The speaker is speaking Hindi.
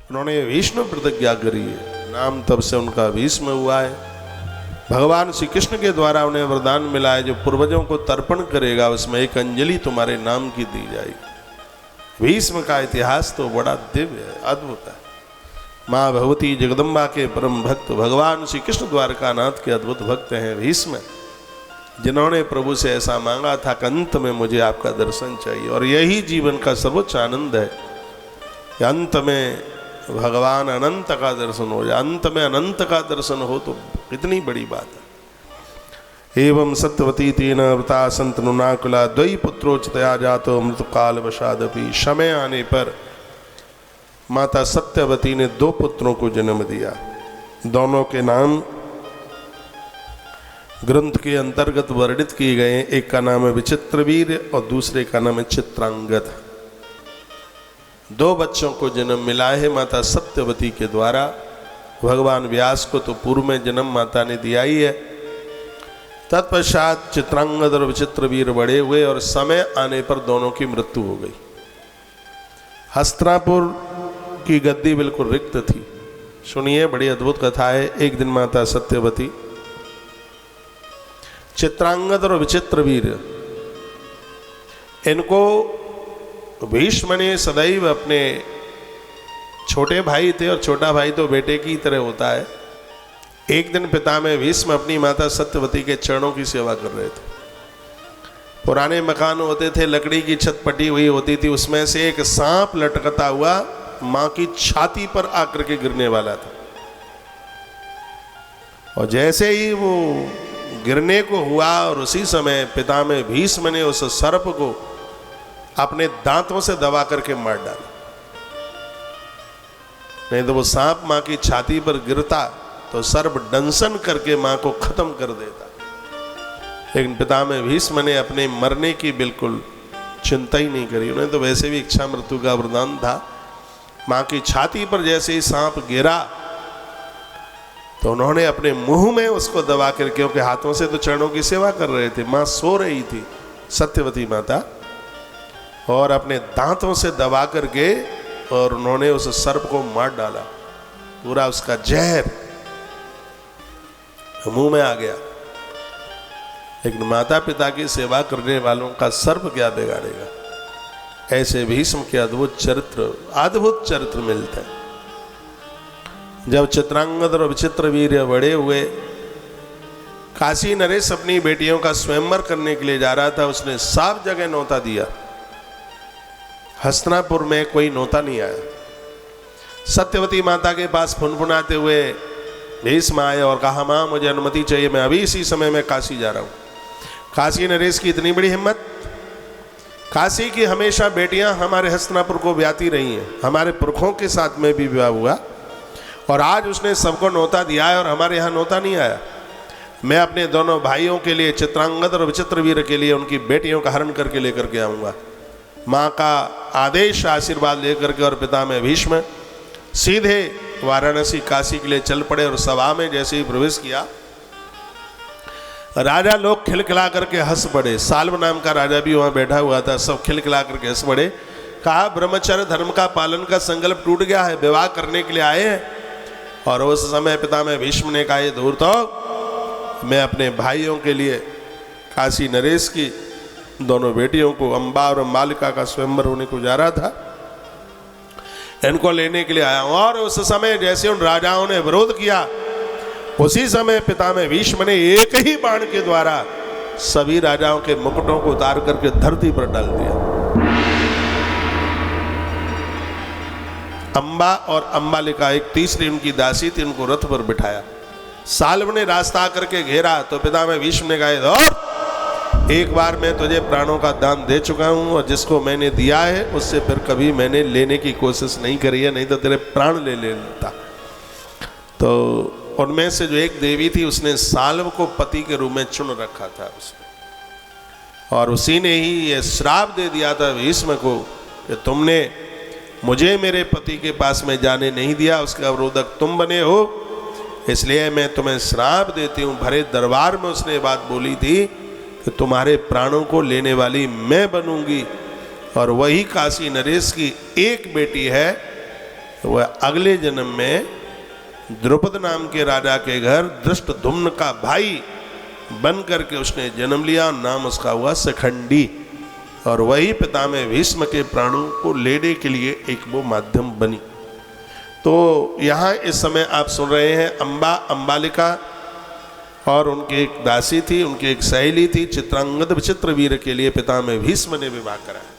उन्होंने भीष्म प्रतिज्ञा करी है, नाम तब से उनका भीष्म हुआ है। भगवान श्री कृष्ण के द्वारा उन्हें वरदान मिला है, जो पूर्वजों को तर्पण करेगा उसमें एक अंजलि तुम्हारे नाम की दी जाएगी। भीष्म का इतिहास तो बड़ा दिव्य है, अद्भुत है। माँ भगवती जगदम्बा के परम भक्त भगवान श्री कृष्ण द्वारकानाथ के अद्भुत भक्त हैं भीष्म, जिन्होंने प्रभु से ऐसा मांगा था कि अंत में मुझे आपका दर्शन चाहिए। और यही जीवन का सर्वोच्च आनंद है कि अंत में भगवान अनंत का दर्शन हो जाए। अंत में अनंत का दर्शन हो तो कितनी बड़ी बात है। एवं सत्यवती तेन व्रता संत नुनाकुला द्वै पुत्रोचतया जातो मृतकाल वशादपि। समय आने पर माता सत्यवती ने 2 पुत्रों को जन्म दिया। दोनों के नाम ग्रंथ के अंतर्गत वर्णित किए गए हैं। एक का नाम है विचित्रवीर और दूसरे का नाम है चित्रांगद। 2 बच्चों को जन्म मिला है माता सत्यवती के द्वारा। भगवान व्यास को तो पूर्व में जन्म माता ने दिया ही है। तत्पश्चात चित्रांगद और विचित्रवीर बड़े हुए और समय आने पर दोनों की मृत्यु हो गई। हस्तिनापुर की गद्दी बिल्कुल रिक्त थी। सुनिए, बड़ी अद्भुत कथा है। एक दिन माता सत्यवती चित्रांगद और विचित्रवीर, इनको भीष्म ने सदैव अपने छोटे भाई थे और छोटा भाई तो बेटे की तरह होता है। एक दिन पिता में भीष्म अपनी माता सत्यवती के चरणों की सेवा कर रहे थे। पुराने मकान होते थे, लकड़ी की छत पटी हुई होती थी, उसमें से एक सांप लटकता हुआ मां की छाती पर आकर के गिरने वाला था। और जैसे ही वो गिरने को हुआ और उसी समय पिता में भीष्म ने उस सर्प को अपने दांतों से दबा करके मार डाला। नहीं तो वो सांप मां की छाती पर गिरता तो सर्प दंशन करके मां को खत्म कर देता। लेकिन पिता में भीष्म ने अपने मरने की बिल्कुल चिंता ही नहीं करी। उन्हें तो वैसे भी इच्छा मृत्यु का वरदान था। मां की छाती पर जैसे ही सांप गिरा तो उन्होंने अपने मुंह में उसको दबा कर, क्योंकि हाथों से तो चरणों की सेवा कर रहे थे, मां सो रही थी सत्यवती माता, और अपने दांतों से दबा करके और उन्होंने उस सर्प को मार डाला। पूरा उसका जहर मुंह में आ गया। लेकिन माता पिता की सेवा करने वालों का सर्प क्या बिगाड़ेगा। ऐसे भीष्म के अद्भुत चरित्र मिलते हैं। जब चित्रांगद और विचित्रवीर बड़े हुए, काशी नरेश अपनी बेटियों का स्वयंवर करने के लिए जा रहा था। उसने साफ जगह न्योता दिया। हस्तिनापुर में कोई न्योता नहीं आया। सत्यवती माता के पास फुनफुनाते हुए भीष्म आए और कहा, मां मुझे अनुमति चाहिए, मैं अभी इसी समय में काशी जा रहा हूं। काशी नरेश की इतनी बड़ी हिम्मत। काशी की हमेशा बेटियां हमारे हस्तिनापुर को ब्याती रही हैं। हमारे पुरखों के साथ में भी विवाह हुआ और आज उसने सबको न्योता दिया है और हमारे यहाँ न्योता नहीं आया। मैं अपने दोनों भाइयों के लिए, चित्रांगद और विचित्रवीर के लिए, उनकी बेटियों का हरण करके लेकर के आऊँगा। माँ का आदेश आशीर्वाद लेकर के और पिता में भीष्म सीधे वाराणसी काशी के लिए चल पड़े। और सभा में जैसे ही प्रवेश किया, राजा लोग खिलखिला करके हंस पड़े। साल्व नाम का राजा भी वहाँ बैठा हुआ था। सब खिलखिला करके हंस पड़े। कहा, ब्रह्मचर्य धर्म का पालन का संकल्प टूट गया है, विवाह करने के लिए आए हैं। और उस समय पिता में भीष्म ने कहा, ये दूर तो मैं अपने भाइयों के लिए काशी नरेश की दोनों बेटियों को, अंबा और मालिका का स्वयंवर होने को जा रहा था, इनको लेने के लिए आया हूं। और उस समय जैसे उन राजाओं ने विरोध किया, उसी समय पिता में भीष्म ने एक ही बाण के द्वारा सभी राजाओं के मुकुटों को उतार करके धरती पर डाल दिया। अंबा और अंबालिका, एक तीसरी उनकी दासी थी, उनको रथ पर बिठाया। साल्व ने रास्ता आकर के घेरा तो पिता में भीष्म ने कहा, और एक बार मैं तुझे प्राणों का दान दे चुका हूं और जिसको मैंने दिया है उससे फिर कभी मैंने लेने की कोशिश नहीं करी है, नहीं तो तेरे प्राण ले लेता। तो उनमें से जो एक देवी थी, उसने साल्व को पति के रूप में चुन रखा था उसने, और उसी ने ही ये श्राप दे दिया था भीष्म को कि तुमने मुझे मेरे पति के पास में जाने नहीं दिया, उसका अवरोधक तुम बने हो, इसलिए मैं तुम्हें श्राप देती हूँ। भरे दरबार में उसने बात बोली थी कि तुम्हारे प्राणों को लेने वाली मैं बनूंगी। और वही काशी नरेश की एक बेटी है वह अगले जन्म में द्रुपद नाम के राजा के घर धृष्टद्युम्न का भाई बन करके उसने जन्म लिया। नाम उसका हुआ शिखंडी, और वही पितामह भीष्म के प्राणों को लेने के लिए एक वो माध्यम बनी। तो यहाँ इस समय आप सुन रहे हैं अंबालिका और उनकी एक दासी थी, उनकी एक सहेली थी। चित्रांगद विचित्र वीर के लिए पितामह भीष्म ने विवाह कराया।